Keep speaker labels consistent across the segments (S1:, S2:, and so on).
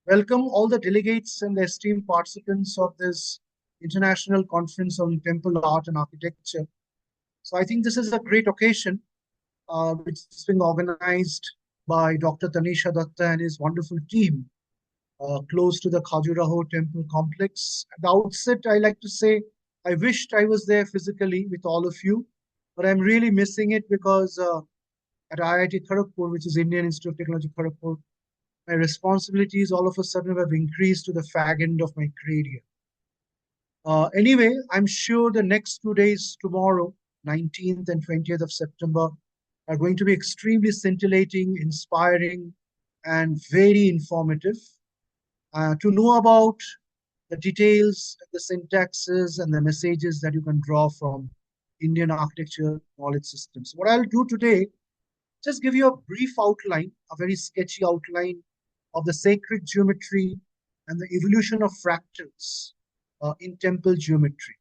S1: Welcome all the delegates and the esteemed participants of this International Conference on Temple Art and Architecture. So I think this is a great occasion which is being organized by Dr. Tanisha Datta and his wonderful team close to the Khajuraho temple complex. At the outset, I like to say I wished I was there physically with all of you, but I'm really missing it because at IIT Kharagpur, which is Indian Institute of Technology Kharagpur, my responsibilities all of a sudden have increased to the fag end of my career. Anyway, I'm sure the next 2 days, tomorrow, 19th and 20th of September, are going to be extremely scintillating, inspiring, and very informative. To know about the details, the syntaxes, and the messages that you can draw from Indian architecture knowledge systems. What I'll do today, just give you a brief outline, a very sketchy outline of the sacred geometry and the evolution of fractals in temple geometry.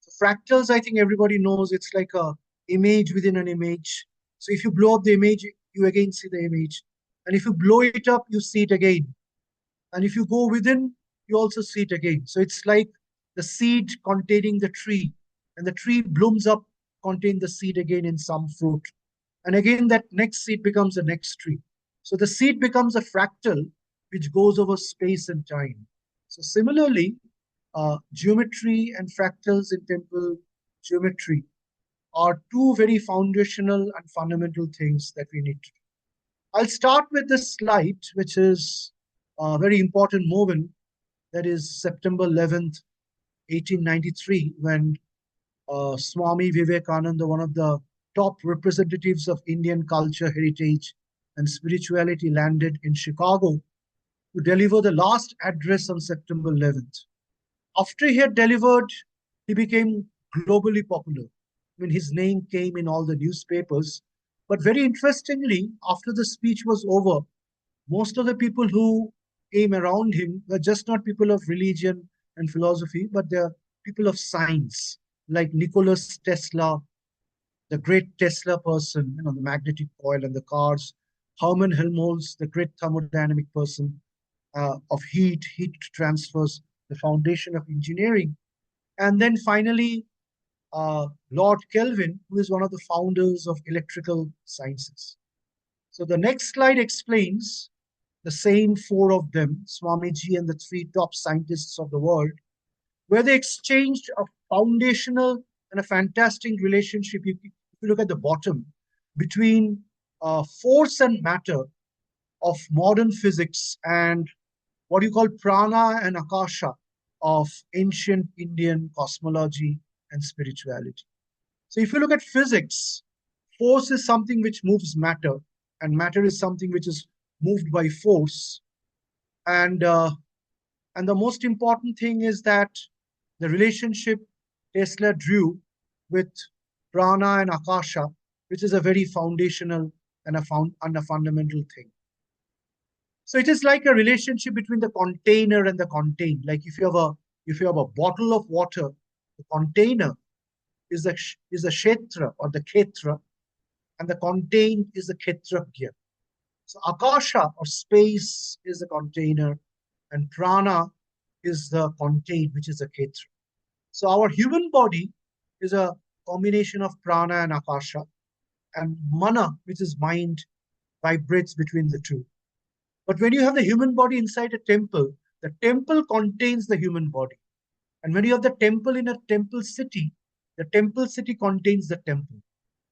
S1: So fractals, I think everybody knows, it's like a image within an image. So if you blow up the image, you again see the image. And if you blow it up, you see it again. And if you go within, you also see it again. So it's like the seed containing the tree, and the tree blooms up, contain the seed again in some fruit. And again, that next seed becomes the next tree. So the seed becomes a fractal which goes over space and time. So similarly, geometry and fractals in temple geometry are two very foundational and fundamental things that we need to do. I'll start with this slide, which is a very important moment. That is September 11th, 1893, when Swami Vivekananda, one of the top representatives of Indian culture, heritage, and spirituality, landed in Chicago to deliver the last address on September 11th. After he had delivered, he became globally popular. I mean, his name came in all the newspapers. But very interestingly, after the speech was over, most of the people who came around him were just not people of religion and philosophy, but they're people of science, like Nicholas Tesla, the great Tesla person, the magnetic coil and the cars, Hermann Helmholtz, the great thermodynamic person of heat transfers, the foundation of engineering. And then finally, Lord Kelvin, who is one of the founders of electrical sciences. So the next slide explains the same four of them, Swamiji and the three top scientists of the world, where they exchanged a foundational and a fantastic relationship. If you look at the bottom, between force and matter of modern physics and what you call prana and akasha of ancient Indian cosmology and spirituality. So if you look at physics, force is something which moves matter, and matter is something which is moved by force. And the most important thing is that the relationship Tesla drew with prana and akasha, which is a very foundational and a fundamental thing. So it is like a relationship between the container and the contained. Like if you have a bottle of water, the container is a kshetra or the khetra, and the contained is the khetragya. So akasha or space is the container, and prana is the contained, which is a khetra. So our human body is a combination of prana and akasha, and mana, which is mind, vibrates between the two. But when you have the human body inside a temple, the temple contains the human body. And when you have the temple in a temple city, the temple city contains the temple.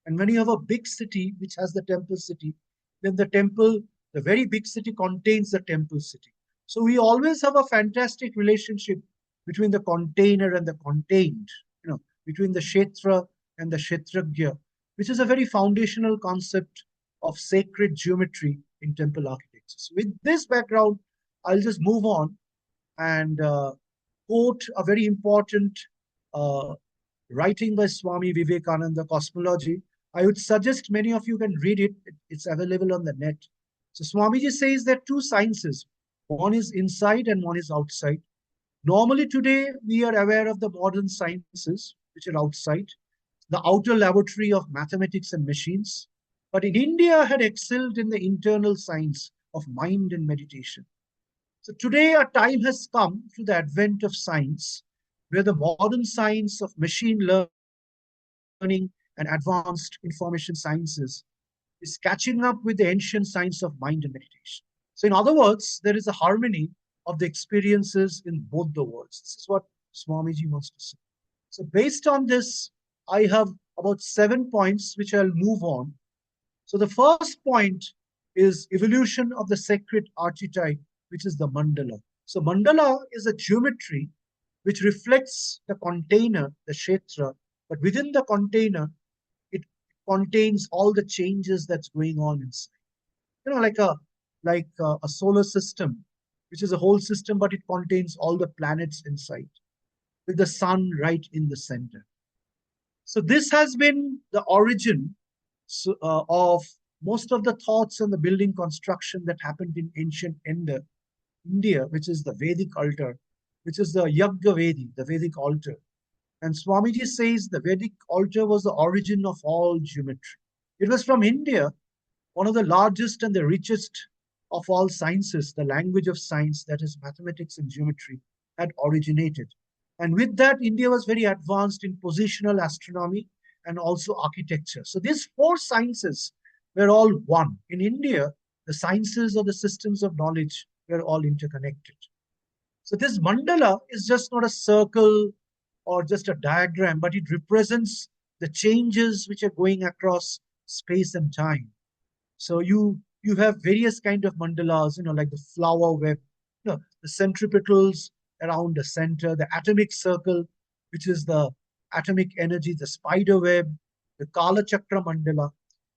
S1: And when you have a big city which has the temple city, then the very big city contains the temple city. So we always have a fantastic relationship between the container and the contained, between the kshetra and the kshetragya, which is a very foundational concept of sacred geometry in temple architecture. So with this background, I'll just move on and quote a very important writing by Swami Vivekananda, Cosmology. I would suggest many of you can read it. It's available on the net. So Swamiji says there are two sciences. One is inside and one is outside. Normally today, we are aware of the modern sciences, which are outside, the outer laboratory of mathematics and machines. But in India had excelled in the internal science of mind and meditation. So today a time has come through the advent of science where the modern science of machine learning and advanced information sciences is catching up with the ancient science of mind and meditation. So, in other words, there is a harmony of the experiences in both the worlds. This is what Swamiji wants to say. So, based on this, I have about 7 points which I'll move on. So, the first point is evolution of the sacred archetype, which is the mandala. So, mandala is a geometry which reflects the container, the kshetra, but within the container, it contains all the changes that's going on inside. Like a solar system, which is a whole system, but it contains all the planets inside, with the sun right in the center. So this has been the origin of most of the thoughts and the building construction that happened in ancient India, which is the Vedic altar, which is the Yagya Vedi, the Vedic altar. And Swamiji says the Vedic altar was the origin of all geometry. It was from India, one of the largest and the richest of all sciences, the language of science, that is mathematics and geometry, had originated. And with that, India was very advanced in positional astronomy and also architecture. So these four sciences were all one. In India, the sciences or the systems of knowledge were all interconnected. So this mandala is just not a circle or just a diagram, but it represents the changes which are going across space and time. So you have various kind of mandalas, like the flower web, the centripetals around the center, the atomic circle, which is the atomic energy, the spider web, the Kala Chakra mandala.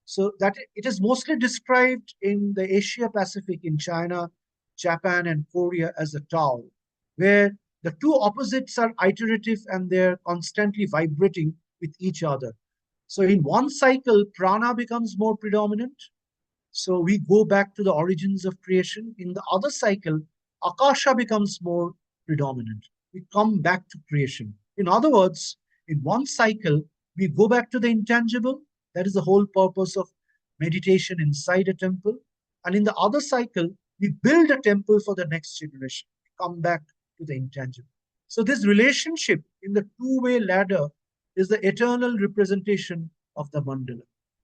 S1: So that it is mostly described in the Asia Pacific, in China, Japan, and Korea as the Tao, where the two opposites are iterative and they're constantly vibrating with each other. So in one cycle, prana becomes more predominant. So we go back to the origins of creation. In the other cycle, akasha becomes more predominant. We come back to creation. In other words, in one cycle, we go back to the intangible. That is the whole purpose of meditation inside a temple. And in the other cycle, we build a temple for the next generation. We come back to the intangible. So this relationship in the two-way ladder is the eternal representation of the mandala.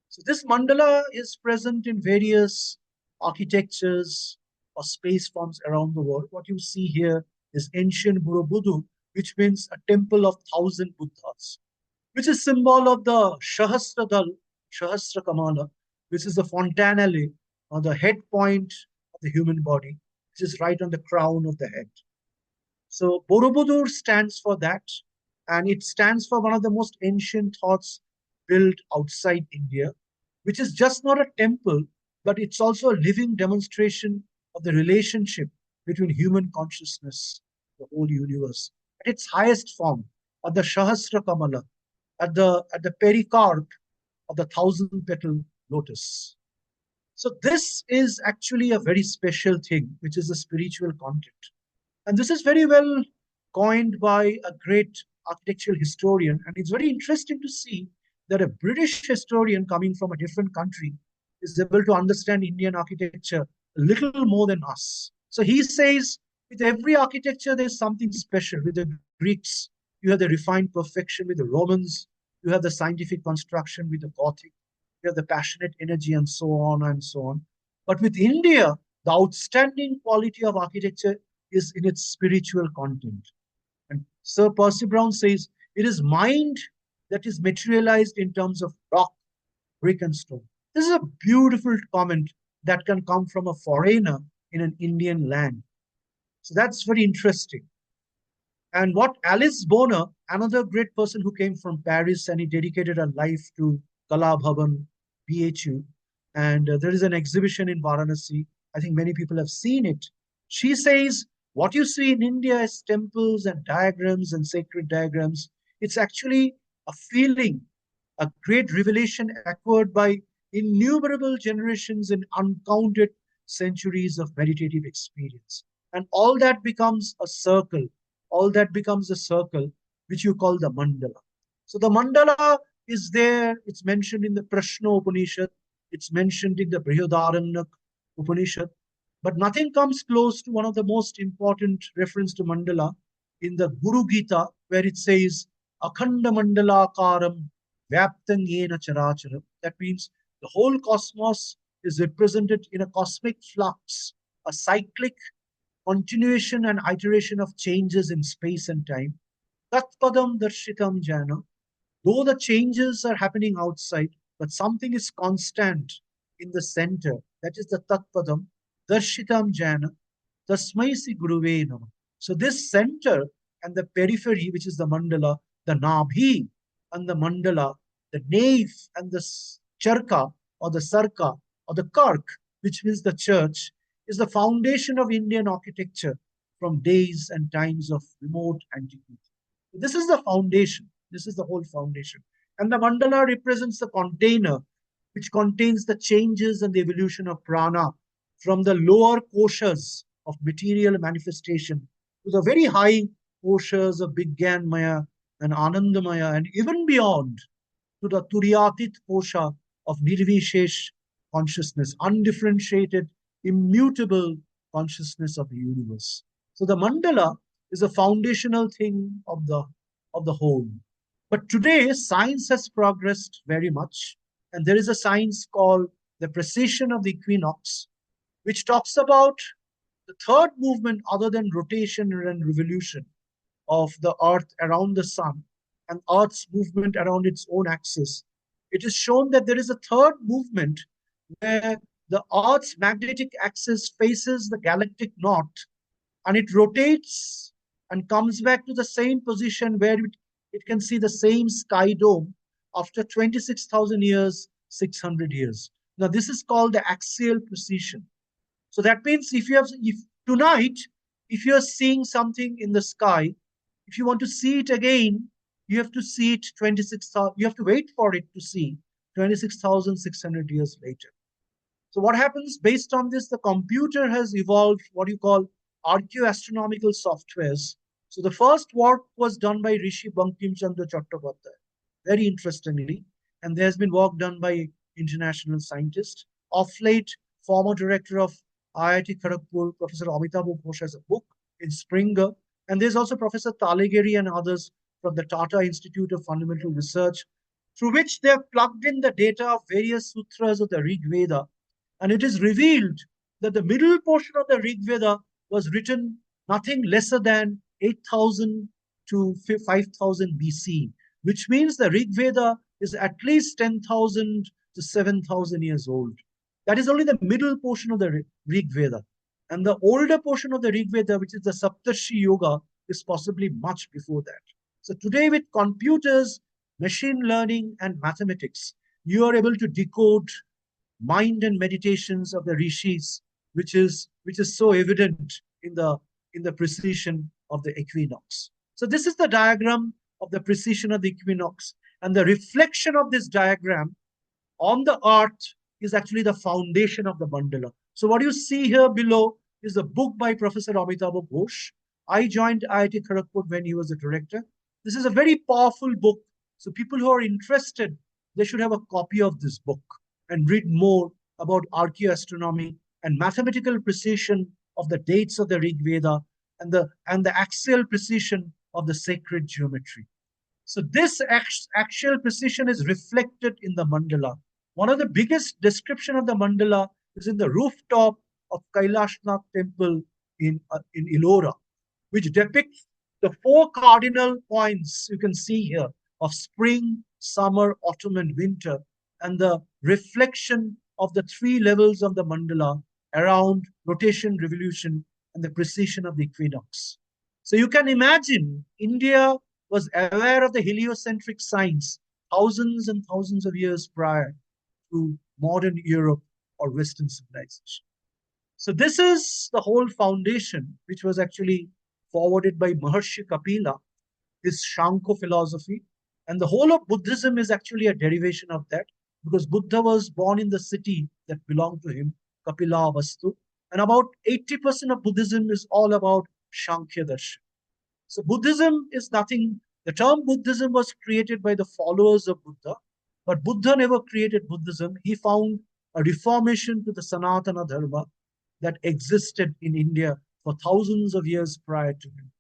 S1: So this mandala is present in various architectures or space forms around the world. What you see here is ancient Borobudur, which means a temple of 1,000 Buddhas, which is symbol of the Shahasradal, Shahasra Kamala, which is the fontanelle or the head point of the human body, which is right on the crown of the head. So Borobudur stands for that, and it stands for one of the most ancient thoughts built outside India, which is just not a temple, but it's also a living demonstration of the relationship between human consciousness, the whole universe, at its highest form, at the Shahasra Kamala, at the pericarp of the 1,000-petal lotus. So this is actually a very special thing, which is the spiritual content. And this is very well coined by a great architectural historian. And it's very interesting to see that a British historian coming from a different country is able to understand Indian architecture a little more than us. So he says, with every architecture, there's something special. With the Greeks, you have the refined perfection. With the Romans, you have the scientific construction. With the Gothic, you have the passionate energy, and so on and so on. But with India, the outstanding quality of architecture is in its spiritual content. And Sir Percy Brown says, it is mind that is materialized in terms of rock, brick, and stone. This is a beautiful comment that can come from a foreigner in an Indian land. So that's very interesting. And what Alice Bonner, another great person who came from Paris and he dedicated her life to Kala Bhavan, BHU, and there is an exhibition in Varanasi. I think many people have seen it. She says, what you see in India is temples and diagrams and sacred diagrams. It's actually a feeling, a great revelation acquired by innumerable generations and uncounted centuries of meditative experience. And all that becomes a circle, all that becomes a circle, which you call the mandala. So the mandala is there, it's mentioned in the Prashna Upanishad, it's mentioned in the Brihadaranyaka Upanishad. But nothing comes close to one of the most important reference to mandala in the Guru Gita, where it says, Akhanda mandala karam vyaptang yena characharam. That means the whole cosmos is represented in a cosmic flux, a cyclic continuation and iteration of changes in space and time. Tatpadam darshitam jana. Though the changes are happening outside, but something is constant in the center. That is the Tatpadam darshitam jana tasmaisi guruve namah. So this center and the periphery, which is the mandala, the nabhi and the mandala, the nave and the charka or the sarka or the kark, which means the church, is the foundation of Indian architecture from days and times of remote antiquity. This is the foundation. This is the whole foundation. And the mandala represents the container which contains the changes and the evolution of prana from the lower koshas of material manifestation to the very high koshas of Maya and Anandamaya, and even beyond to the Turyatit kosha of Nirvishesh consciousness, undifferentiated, immutable consciousness of the universe. So the mandala is a foundational thing of the whole. But today, science has progressed very much, and there is a science called the precession of the equinox, which talks about the third movement other than rotation and revolution of the Earth around the Sun and Earth's movement around its own axis. It is shown that there is a third movement where the Earth's magnetic axis faces the galactic north and it rotates and comes back to the same position where it can see the same sky dome after 26,000 years, 600 years. Now, this is called the axial precession. So that means if tonight, if you're seeing something in the sky, if you want to see it again, you have to see it 26,000, you have to wait for it to see 26,600 years later. So what happens based on this, the computer has evolved what you call archaeoastronomical softwares. So the first work was done by Rishi Bankim Chandra Chattopadhyay, very interestingly, and there's been work done by international scientists. Of late, former director of IIT Kharagpur, Professor Amitabh Ghosh, has a book in Springer, and there's also Professor Talegiri and others from the Tata Institute of Fundamental Research, through which they have plugged in the data of various sutras of the Rig Veda, and it is revealed that the middle portion of the Rig Veda was written nothing lesser than 8,000 to 5,000 BC, which means the Rig Veda is at least 10,000 to 7,000 years old. That is only the middle portion of the Rig Veda. And the older portion of the Rig Veda, which is the Saptarshi Yoga, is possibly much before that. So today with computers, machine learning, and mathematics, you are able to decode mind and meditations of the rishis, which is so evident in the precession of the equinox. So this is the diagram of the precession of the equinox, and the reflection of this diagram on the earth is actually the foundation of the mandala. So what you see here below is a book by Professor Amitabh Ghosh. I joined IIT Kharagpur when he was the director. This is a very powerful book. So people who are interested, they should have a copy of this book and read more about archaeoastronomy and mathematical precision of the dates of the Rig Veda and the axial precision of the sacred geometry. So this axial precision is reflected in the mandala. One of the biggest description of the mandala is in the rooftop of Kailashnath temple in Ellora, which depicts the 4 cardinal points you can see here of spring, summer, autumn, and winter, and the reflection of the 3 levels of the mandala around rotation, revolution, and the precession of the equinox. So you can imagine India was aware of the heliocentric science thousands and thousands of years prior to modern Europe or Western civilization. So this is the whole foundation, which was actually forwarded by Maharshi Kapila, his Shanko philosophy. And the whole of Buddhism is actually a derivation of that, because Buddha was born in the city that belonged to him, Kapila Vastu. And about 80% of Buddhism is all about Sankhya Darshan. So Buddhism is nothing, the term Buddhism was created by the followers of Buddha, but Buddha never created Buddhism. He found a reformation to the Sanatana Dharma, that existed in India for thousands of years prior to him.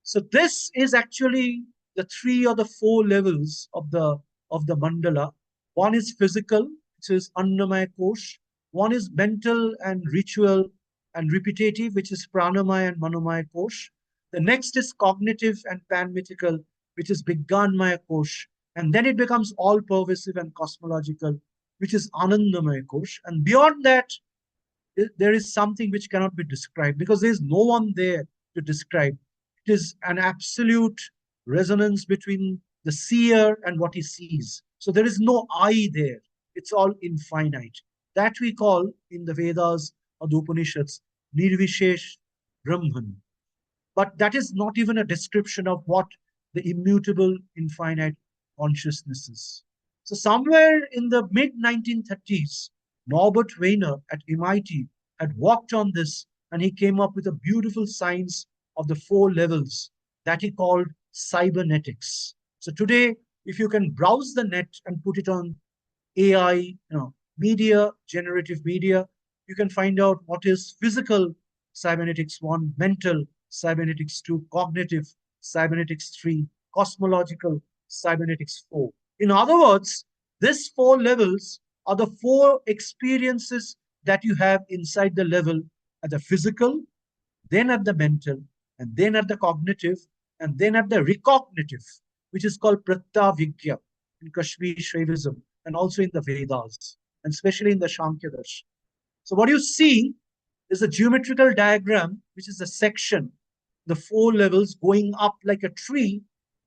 S1: So this is actually the three or the four levels of the mandala. One is physical, which is Annamaya Kosh. One is mental and ritual and repetitive, which is Pranamaya and Manomaya Kosh. The next is cognitive and panmythical, which is Bigyanmaya Kosh. And then it becomes all pervasive and cosmological, which is Anandamaya Kosh. And beyond that, there is something which cannot be described because there is no one there to describe. It is an absolute resonance between the seer and what he sees. So there is no I there. It's all infinite. That we call in the Vedas or the Upanishads Nirvishesh Brahman. But that is not even a description of what the immutable, infinite consciousness is. So, somewhere in the mid 1930s, Norbert Wiener at MIT had worked on this and he came up with a beautiful science of the four levels that he called cybernetics. So, today, if you can browse the net and put it on AI, media, generative media, you can find out what is physical cybernetics 1, mental cybernetics 2, cognitive cybernetics 3, cosmological cybernetics 4. In other words, these four levels are the four experiences that you have inside the level at the physical, then at the mental, and then at the cognitive, and then at the recognitive, which is called Pratyavigya in Kashmir Shaivism, and also in the Vedas, and especially in the Shankya Darshan. So what you see is a geometrical diagram, which is a section, the four levels going up like a tree,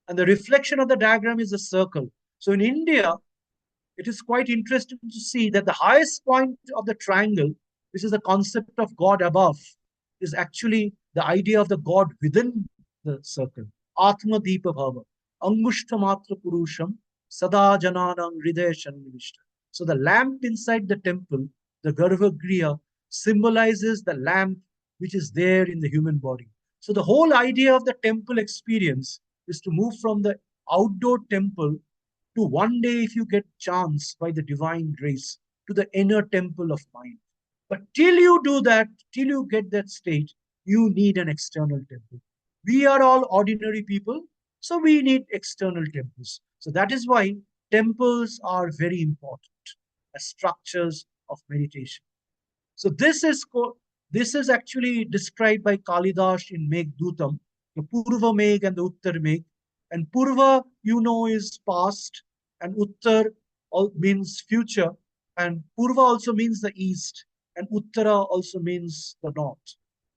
S1: and the reflection of the diagram is a circle. So in India, it is quite interesting to see that the highest point of the triangle, which is the concept of God above, is actually the idea of the God within the circle. Atma Deepa Bhava, Angushta Matra Purusham, Sada Jananam Hridaya Sannivishta. So the lamp inside the temple, the Garbhagriha, symbolizes the lamp which is there in the human body. So the whole idea of the temple experience is to move from the outdoor temple to one day, if you get chance by the divine grace, to the inner temple of mind. But till you do that, till you get that state, you need an external temple. We are all ordinary people, so we need external temples. So that is why temples are very important as structures of meditation. So this is actually described by Kalidas in Meghdootam, the Purva Meg and the Uttar Meg. And Purva, is past, and Uttar means future, and Purva also means the east, and Uttara also means the north.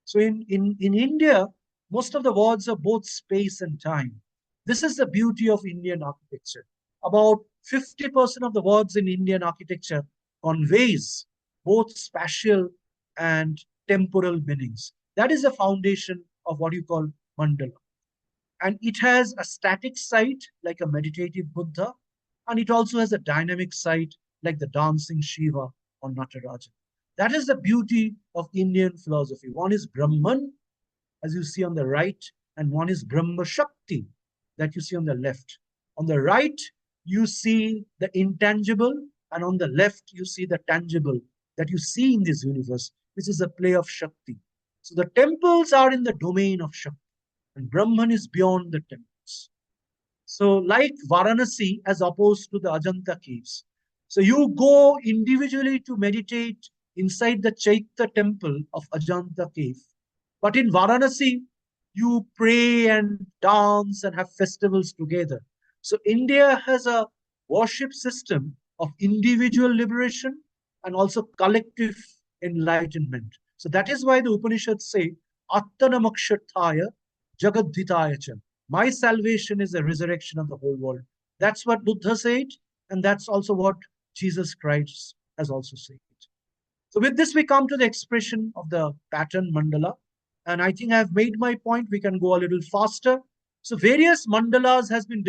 S1: So in India, most of the words are both space and time. This is the beauty of Indian architecture. About 50% of the words in Indian architecture conveys both spatial and temporal meanings. That is the foundation of what you call mandala. And it has a static side like a meditative Buddha, and it also has a dynamic side like the dancing Shiva or Natarajan. That is the beauty of Indian philosophy. One is Brahman, as you see on the right, and one is Brahma Shakti, that you see on the left. On the right, you see the intangible, and on the left, you see the tangible that you see in this universe, which is a play of Shakti. So the temples are in the domain of Shakti, and Brahman is beyond the temples. So, like Varanasi, as opposed to the Ajanta caves. So, you go individually to meditate inside the Chaitya temple of Ajanta cave. But in Varanasi, you pray and dance and have festivals together. So, India has a worship system of individual liberation and also collective enlightenment. So, that is why the Upanishads say, Attana Makshathaya Jagadhitaya Cha. My salvation is the resurrection of the whole world. That's what Buddha said, and that's also what Jesus Christ has also said. So with this, we come to the expression of the pattern mandala. And I think I've made my point. We can go a little faster. So various mandalas has been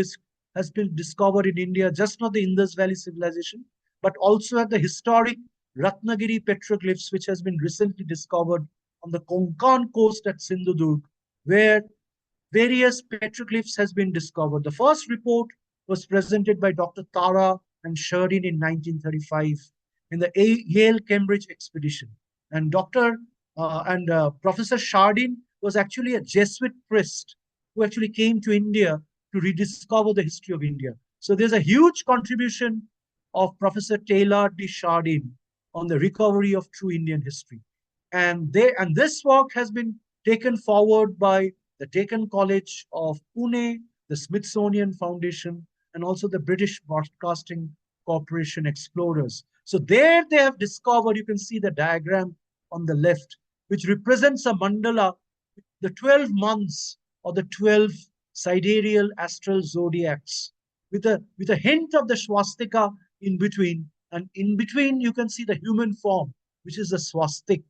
S1: discovered in India, just not the Indus Valley civilization, but also at the historic Ratnagiri petroglyphs, which has been recently discovered on the Konkan coast at Sindhudurg, where various petroglyphs has been discovered. The first report was presented by Dr. Tara and Sheridan in 1935 in the Yale-Cambridge expedition. And Professor Chardin was actually a Jesuit priest who actually came to India to rediscover the history of India. So there's a huge contribution of Professor Taylor de Chardin on the recovery of true Indian history. And this work has been taken forward by the Deccan College of Pune, the Smithsonian Foundation, and also the British Broadcasting Corporation explorers. So there they have discovered, you can see the diagram on the left, which represents a mandala, the 12 months or the 12 sidereal astral zodiacs, with a hint of the swastika in between. And in between, you can see the human form, which is the swastik.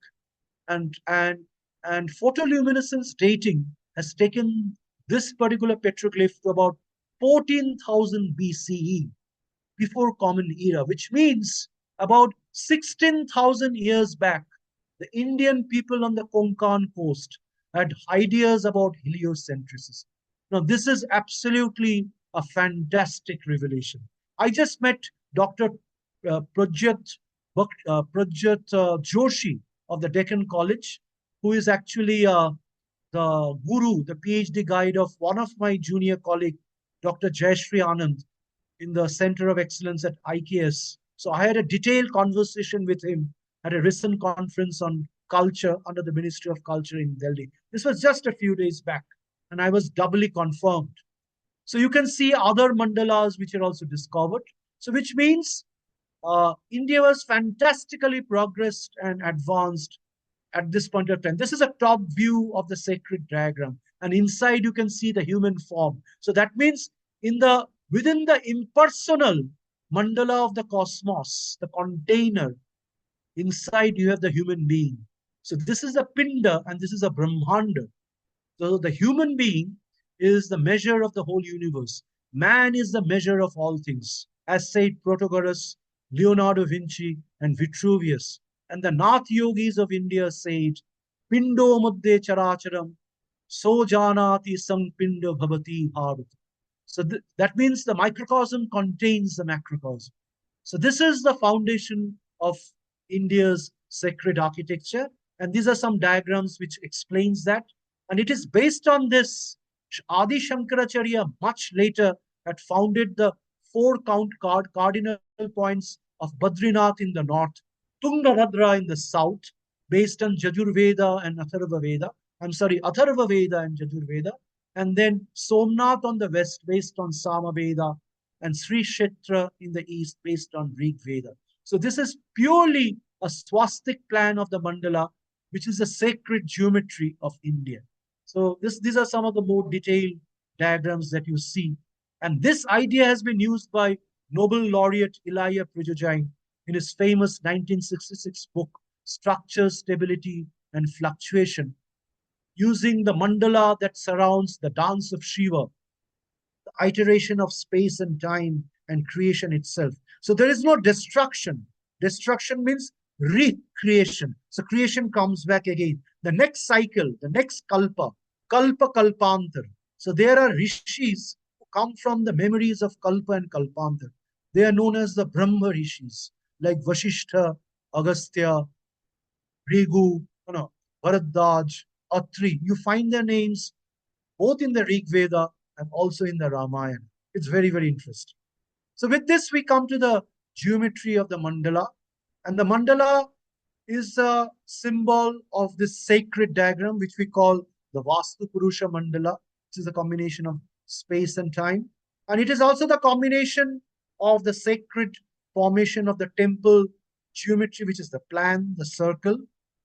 S1: And and and photoluminescence dating has taken this particular petroglyph to about 14,000 BCE, before Common Era, which means about 16,000 years back, the Indian people on the Konkan coast had ideas about heliocentrism. Now, this is absolutely a fantastic revelation. I just met Dr. Prajat Joshi of the Deccan College, who is actually the guru, the PhD guide of one of my junior colleague, Dr. Jayashree Anand, in the Center of Excellence at ICTAAS. So I had a detailed conversation with him at a recent conference on culture under the Ministry of Culture in Delhi. This was just a few days back, and I was doubly confirmed. So you can see other mandalas which are also discovered. So which means India was fantastically progressed and advanced at this point of time. This is a top view of the sacred diagram, and inside you can see the human form. So that means within the impersonal mandala of the cosmos, the container, inside you have the human being. So this is a pinda and this is a brahmanda. So the human being is the measure of the whole universe. Man is the measure of all things, as said Protagoras, Leonardo da Vinci, and Vitruvius. And the Nath yogis of India said, Pindo Madde Characharam, So Janati Sang Pindo Bhavati Bharat. So that means the microcosm contains the macrocosm. So this is the foundation of India's sacred architecture. And these are some diagrams which explains that. And it is based on this. Adi Shankaracharya much later had founded the four cardinal points of Badrinath in the north, Tungabhadra in the south, based on Jajurveda and Atharva Veda. I'm sorry, Atharva Veda and Jajurveda. And then Somnath on the west, based on Samaveda, and Sri Kshetra in the east, based on Rig Veda. So this is purely a swastik plan of the mandala, which is the sacred geometry of India. So these are some of the more detailed diagrams that you see. And this idea has been used by Nobel laureate Elia Prigogine in his famous 1966 book, Structure, Stability, and Fluctuation, using the mandala that surrounds the dance of Shiva, the iteration of space and time and creation itself. So there is no destruction. Destruction means recreation. So creation comes back again. The next cycle, the next kalpa, kalpa kalpantar. So there are rishis who come from the memories of kalpa and kalpantar. They are known as the Brahma rishis, like Vasishtha, Agastya, Rigu, Bharadwaj, Atri. You find their names both in the Rig Veda and also in the Ramayana. It's very, very interesting. So with this, we come to the geometry of the mandala. And the mandala is a symbol of this sacred diagram, which we call the Vastu Purusha mandala, which is a combination of space and time. And it is also the combination of the sacred formation of the temple geometry, which is the plan, the circle,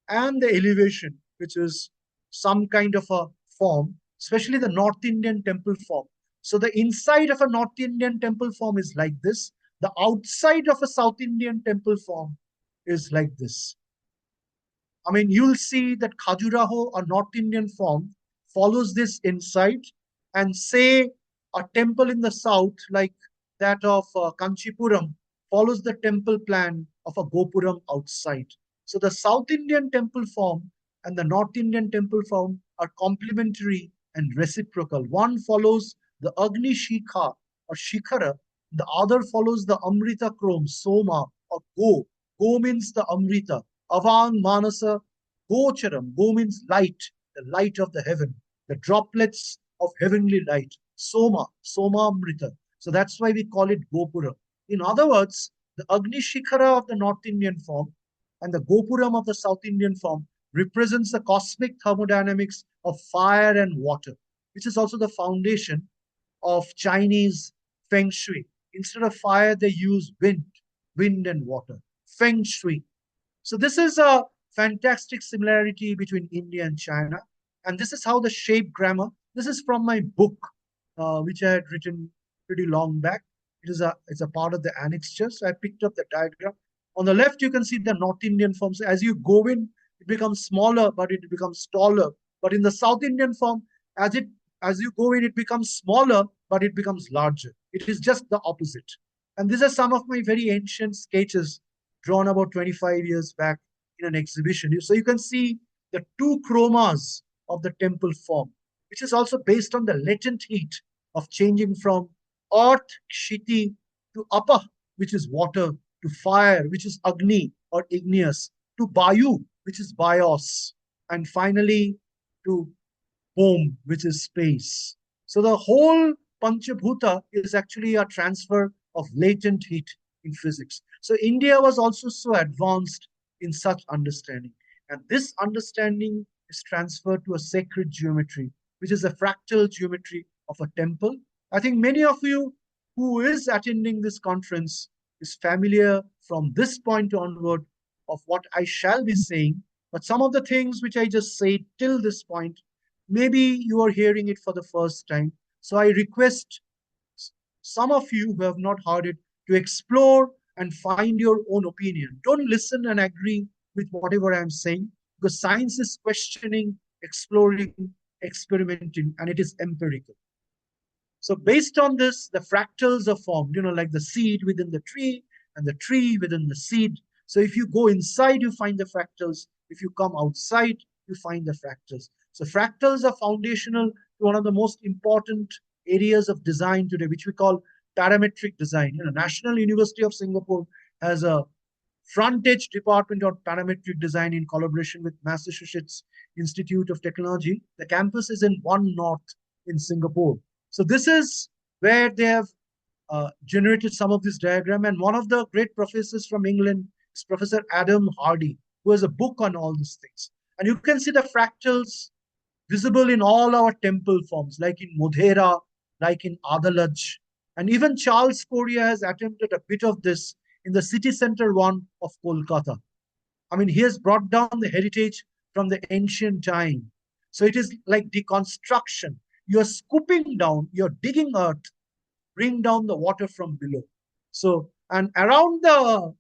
S1: and the elevation, which is some kind of a form, especially the North Indian temple form. So the inside of a North Indian temple form is like this. The outside of a South Indian temple form is like this. I mean, you'll see that Khajuraho, a North Indian form, follows this inside, and say a temple in the south, like that of Kanchipuram, follows the temple plan of a Gopuram outside. So the South Indian temple form and the North Indian temple form are complementary and reciprocal. One follows the Agni Shikha or Shikhara, the other follows the Amrita Chrome, Soma or Go. Go means the Amrita. Avang Manasa Gocharam. Go means light, the light of the heaven, the droplets of heavenly light. Soma, Soma Amrita. So that's why we call it Gopura. In other words, the Agni Shikhara of the North Indian form and the Gopuram of the South Indian form represents the cosmic thermodynamics of fire and water, which is also the foundation of Chinese Feng Shui. Instead of fire, they use wind and water. Feng Shui. So this is a fantastic similarity between India and China. And this is how the shape grammar, this is from my book, which I had written pretty long back. It's a part of the annexure. So I picked up the diagram. On the left, you can see the North Indian forms. As you go in, it becomes smaller, but it becomes taller. But in the South Indian form, as it as you go in, it becomes smaller, but it becomes larger. It is just the opposite. And these are some of my very ancient sketches drawn about 25 years back in an exhibition. So you can see the two chromas of the temple form, which is also based on the latent heat of changing from earth, Kshiti, to Apa, which is water, to fire, which is Agni or igneous, to Bayu, which is bios, and finally to home, which is space. So the whole Panchabhuta is actually a transfer of latent heat in physics. So India was also so advanced in such understanding. And this understanding is transferred to a sacred geometry, which is a fractal geometry of a temple. I think many of you who is attending this conference is familiar from this point onward of what I shall be saying. But some of the things which I just said till this point, maybe you are hearing it for the first time. So I request some of you who have not heard it to explore and find your own opinion. Don't listen and agree with whatever I'm saying, because science is questioning, exploring, experimenting, and it is empirical. So based on this, the fractals are formed, like the seed within the tree and the tree within the seed. So if you go inside, you find the fractals. If you come outside, you find the fractals. So fractals are foundational to one of the most important areas of design today, which we call parametric design. National University of Singapore has a front edge department of parametric design in collaboration with Massachusetts Institute of Technology. The campus is in One North in Singapore. So this is where they have generated some of this diagram. And one of the great professors from England is Professor Adam Hardy, who has a book on all these things. And you can see the fractals visible in all our temple forms, like in Modhera, like in Adalaj. And even Charles Correa has attempted a bit of this in the city center one of Kolkata. I mean, he has brought down the heritage from the ancient time. So it is like deconstruction. You're scooping down, you're digging earth, bring down the water from below. So, and around the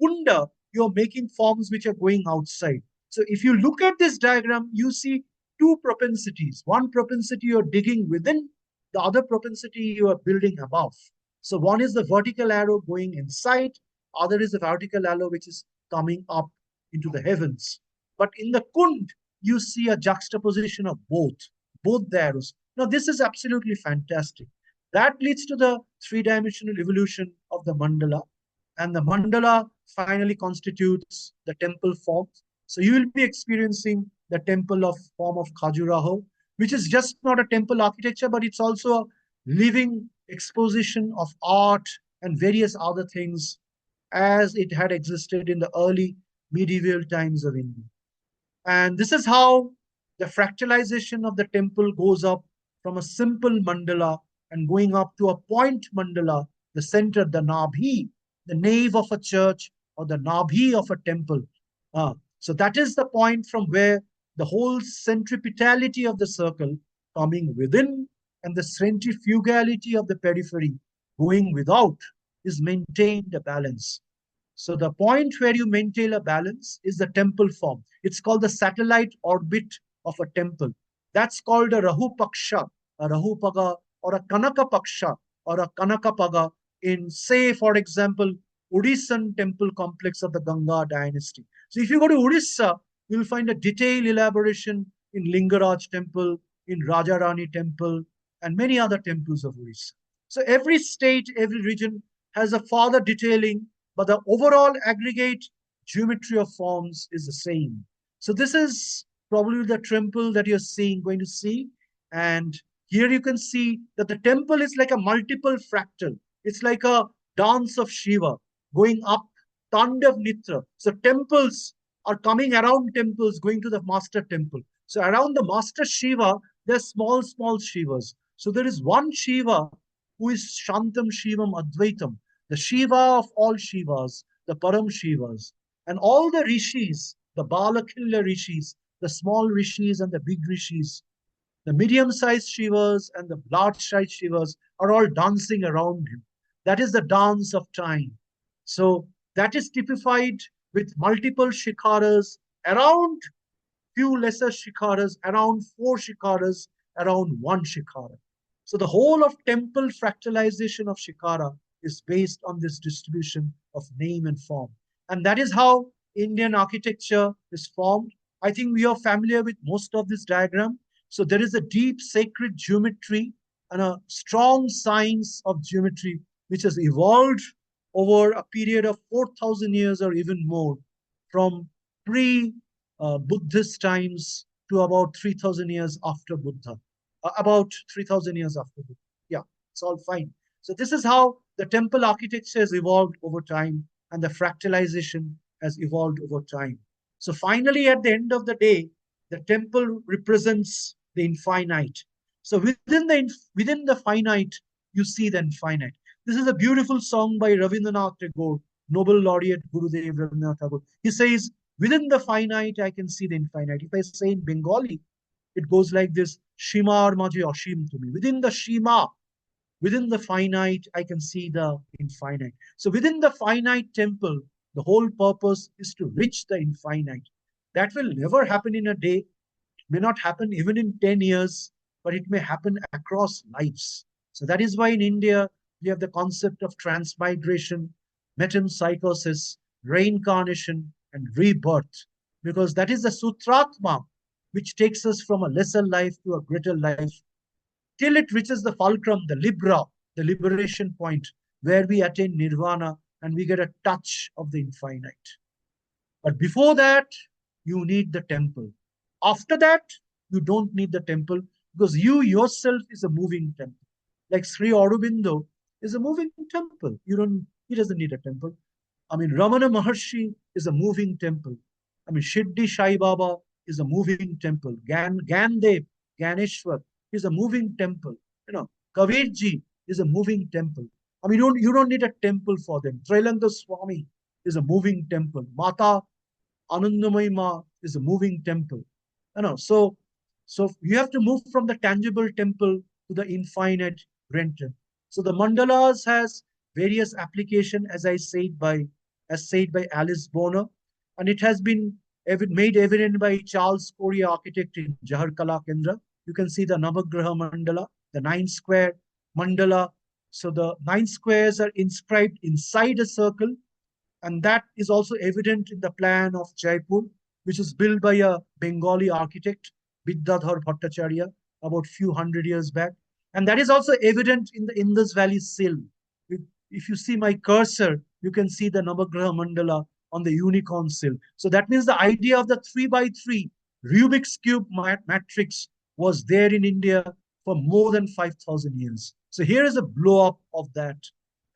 S1: kunda, you're making forms which are going outside. So if you look at this diagram, you see two propensities. One propensity you're digging within, the other propensity you are building above. So one is the vertical arrow going inside, other is the vertical arrow which is coming up into the heavens. But in the kund, you see a juxtaposition of both the arrows. Now, this is absolutely fantastic. That leads to the three-dimensional evolution of the mandala. And the mandala finally constitutes the temple form. So you will be experiencing the temple of form of Khajuraho, which is just not a temple architecture, but it's also a living exposition of art and various other things as it had existed in the early medieval times of India. And this is how the fractalization of the temple goes up from a simple mandala and going up to a point mandala, the center, the nabhi, the nave of a church or the nabhi of a temple. So that is the point from where the whole centripetality of the circle coming within and the centrifugality of the periphery going without is maintained a balance. So the point where you maintain a balance is the temple form. It's called the satellite orbit of a temple. That's called a Rahu Paksha, a Rahu Paga, or a Kanaka Paksha, or a Kanaka Paga in, say, for example, Odissan temple complex of the Ganga dynasty. So if you go to Odisha, you'll find a detailed elaboration in Lingaraj temple, in Rajarani temple, and many other temples of Odisha. So every state, every region has a further detailing, but the overall aggregate geometry of forms is the same. So this is probably the temple that you're going to see. And here you can see that the temple is like a multiple fractal. It's like a dance of Shiva going up, Tandav Nitra. So temples are coming around temples, going to the master temple. So around the master Shiva, there's small, small Shivas. So there is one Shiva who is Shantam Shivam Advaitam, the Shiva of all Shivas, the Param Shivas. And all the rishis, the Balakilla rishis, the small rishis and the big rishis, the medium-sized Shivas and the large-sized Shivas are all dancing around him. That is the dance of time. So that is typified with multiple shikharas around few lesser shikharas, around 4 shikharas, around 1 shikhara. So the whole of temple fractalization of shikara is based on this distribution of name and form. And that is how Indian architecture is formed. I think we are familiar with most of this diagram. So there is a deep sacred geometry and a strong science of geometry which has evolved over a period of 4,000 years or even more, from pre-Buddhist times to about 3,000 years after Buddha. About 3,000 years after Buddha. Yeah, it's all fine. So this is how the temple architecture has evolved over time, and the fractalization has evolved over time. So finally, at the end of the day, the temple represents the infinite. So within the finite, you see the infinite. This is a beautiful song by Rabindranath Tagore, Nobel laureate Gurudev Rabindranath Tagore. He says, within the finite, I can see the infinite. If I say in Bengali, it goes like this: Shimar Maji Ashim to me. Within the Shima, within the finite, I can see the infinite. So within the finite temple, the whole purpose is to reach the infinite. That will never happen in a day, may not happen even in 10 years, but it may happen across lives. So that is why in India, we have the concept of transmigration, metempsychosis, reincarnation, and rebirth, because that is the Sutratma, which takes us from a lesser life to a greater life, till it reaches the fulcrum, the Libra, the liberation point, where we attain nirvana and we get a touch of the infinite. But before that, you need the temple. After that, you don't need the temple, because you yourself is a moving temple. Like Sri Aurobindo is a moving temple. He doesn't need a temple. I mean, Ramana Maharshi is a moving temple. I mean, Shiddhi Sai Baba is a moving temple. Gandev, Ganeshwar is a moving temple. Kabirji is a moving temple. I mean, you don't need a temple for them. Trailanga Swami is a moving temple. Mata Anandamayi Ma is a moving temple. So you have to move from the tangible temple to the infinite rental. So the mandalas has various application, as said by Alice Bonner, and it has been made evident by Charles Corey, architect in Jahar Kala Kendra. You can see the Navagraha mandala, the 9-square mandala. So the 9 squares are inscribed inside a circle, and that is also evident in the plan of Jaipur, which was built by a Bengali architect, Vidyadhar Bhattacharya, about few hundred years back. And that is also evident in the Indus Valley sill. If you see my cursor, you can see the Navagraha Mandala on the unicorn sill. So that means the idea of the 3x3 Rubik's Cube matrix was there in India for more than 5,000 years. So here is a blow up of that.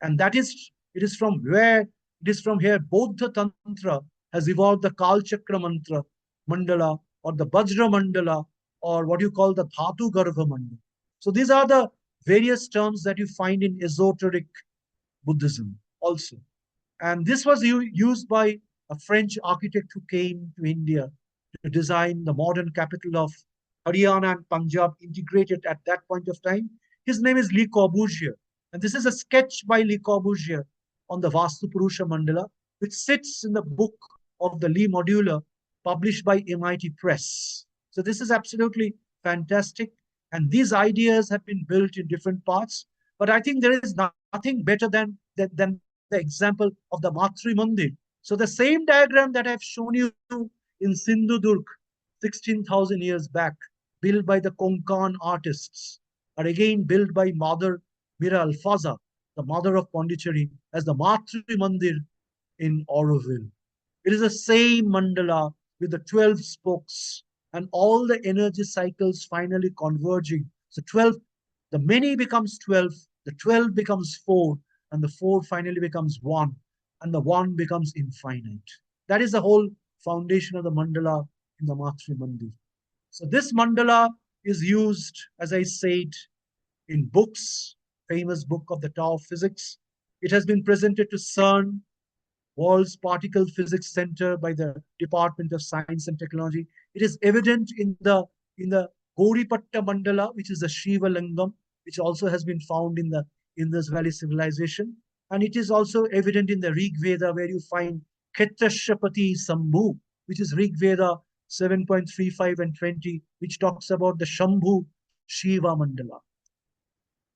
S1: And it is from here Bodha Tantra has evolved the Kal Chakra Mandala, or the Vajra Mandala, or what you call the Dhatu Garbha Mandala. So these are the various terms that you find in esoteric Buddhism also. And this was used by a French architect who came to India to design the modern capital of Haryana and Punjab integrated at that point of time. His name is Le Corbusier. And this is a sketch by Le Corbusier on the Vastu Purusha Mandala, which sits in the book of the Lee Modular, published by MIT Press. So this is absolutely fantastic. And these ideas have been built in different parts. But I think there is nothing better than the example of the Matri Mandir. So the same diagram that I've shown you in Sindhudurg 16,000 years back, built by the Konkan artists, are again built by Mother Mira Alfaza, the mother of Pondicherry, as the Matri Mandir in Auroville. It is the same mandala with the 12 spokes and all the energy cycles finally converging. So 12, the many becomes 12, the 12 becomes 4, and the 4 finally becomes 1, and the 1 becomes infinite. That is the whole foundation of the mandala in the Matri Mandir. So this mandala is used, as I said, in books, famous book of the Tao of Physics. It has been presented to CERN, World's Particle Physics Center by the Department of Science and Technology. It is evident in the Goripatta Mandala, which is the Shiva Lingam, which also has been found in the Indus Valley civilization. And it is also evident in the Rig Veda, where you find Khetrashapati Sambhu, which is Rig Veda 7.35 and 20, which talks about the Shambhu Shiva Mandala.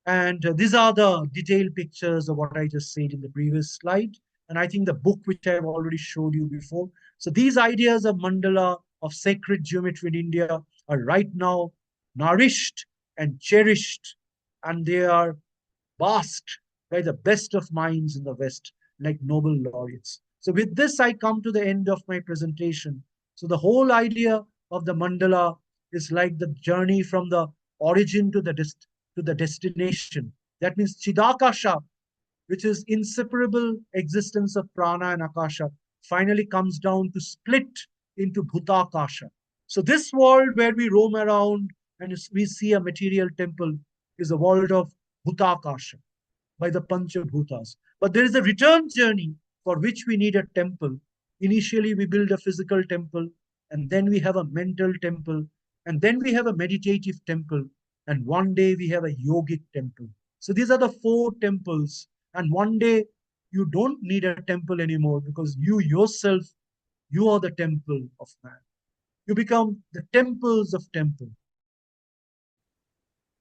S1: And these are the detailed pictures of what I just said in the previous slide. And I think the book which I have already showed you before. So these ideas of mandala, of sacred geometry in India are right now nourished and cherished, and they are basked by the best of minds in the West, like Nobel laureates. So with this, I come to the end of my presentation. So the whole idea of the mandala is like the journey from the origin to the destination. That means Chidakasha, which is inseparable existence of prana and akasha, finally comes down to split into bhutakasha. So this world where we roam around and we see a material temple is a world of bhutakasha by the Panchabhutas. But there is a return journey for which we need a temple. Initially, we build a physical temple, and then we have a mental temple, and then we have a meditative temple, and one day we have a yogic temple. So these are the 4 temples, and one day you don't need a temple anymore because you yourself, you are the temple of man. You become the temples of temple.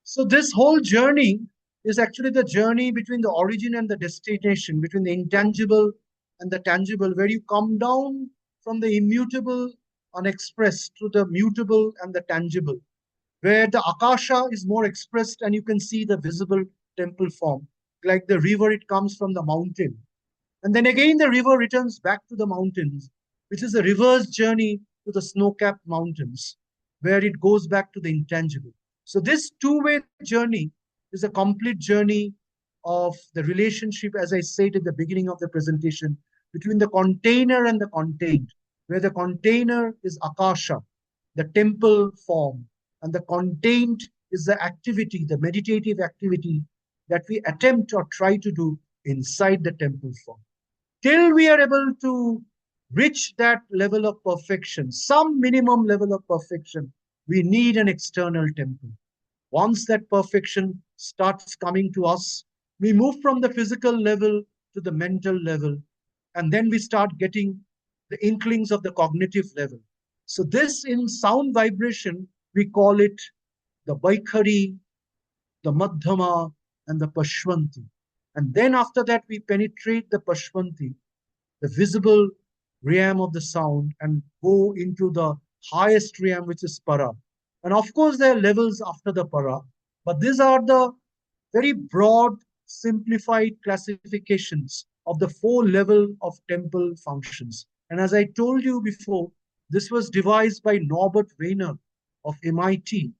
S1: So this whole journey is actually the journey between the origin and the destination, between the intangible and the tangible, where you come down from the immutable, unexpressed, to the mutable and the tangible, where the akasha is more expressed and you can see the visible temple form. Like the river, it comes from the mountain. And then again, the river returns back to the mountains, which is a reverse journey to the snow-capped mountains, where it goes back to the intangible. So this two-way journey is a complete journey of the relationship, as I said at the beginning of the presentation, between the container and the contained, where the container is akasha, the temple form, and the contained is the activity, the meditative activity that we attempt or try to do inside the temple form. Till we are able to reach that level of perfection, some minimum level of perfection, we need an external temple. Once that perfection starts coming to us, we move from the physical level to the mental level, and then we start getting the inklings of the cognitive level. So this, in sound vibration, we call it the Vaikhari, the Madhyama, and the Pashwanti. And then after that, we penetrate the Pashwanti, the visible realm of the sound, and go into the highest realm, which is Para. And of course, there are levels after the Para, but these are the very broad, simplified classifications of the 4 level of temple functions. And as I told you before, this was devised by Norbert Wiener of MIT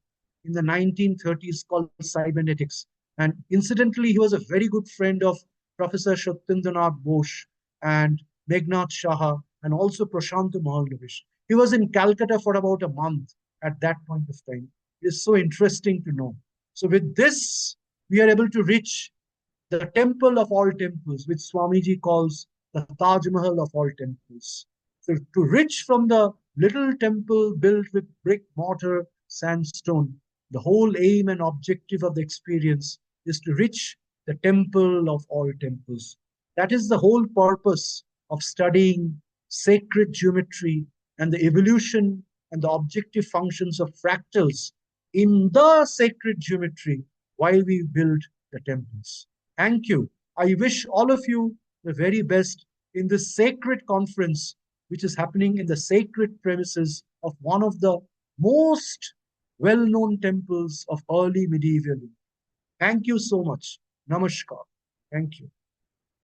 S1: in the 1930s, called cybernetics. And incidentally, he was a very good friend of Professor Satyendranath Bose and Meghnad Shah and also Prashant Mahalnavish. He was in Calcutta for about a month at that point of time. It is so interesting to know. So with this, we are able to reach the temple of all temples, which Swamiji calls the Taj Mahal of all temples. So to reach from the little temple built with brick, mortar, sandstone, the whole aim and objective of the experience is to reach the temple of all temples. That is the whole purpose of studying sacred geometry and the evolution and the objective functions of fractals in the sacred geometry while we build the temples. Thank you. I wish all of you the very best in this sacred conference, which is happening in the sacred premises of one of the most well-known temples of early medieval. Thank you so much. Namaskar. Thank you.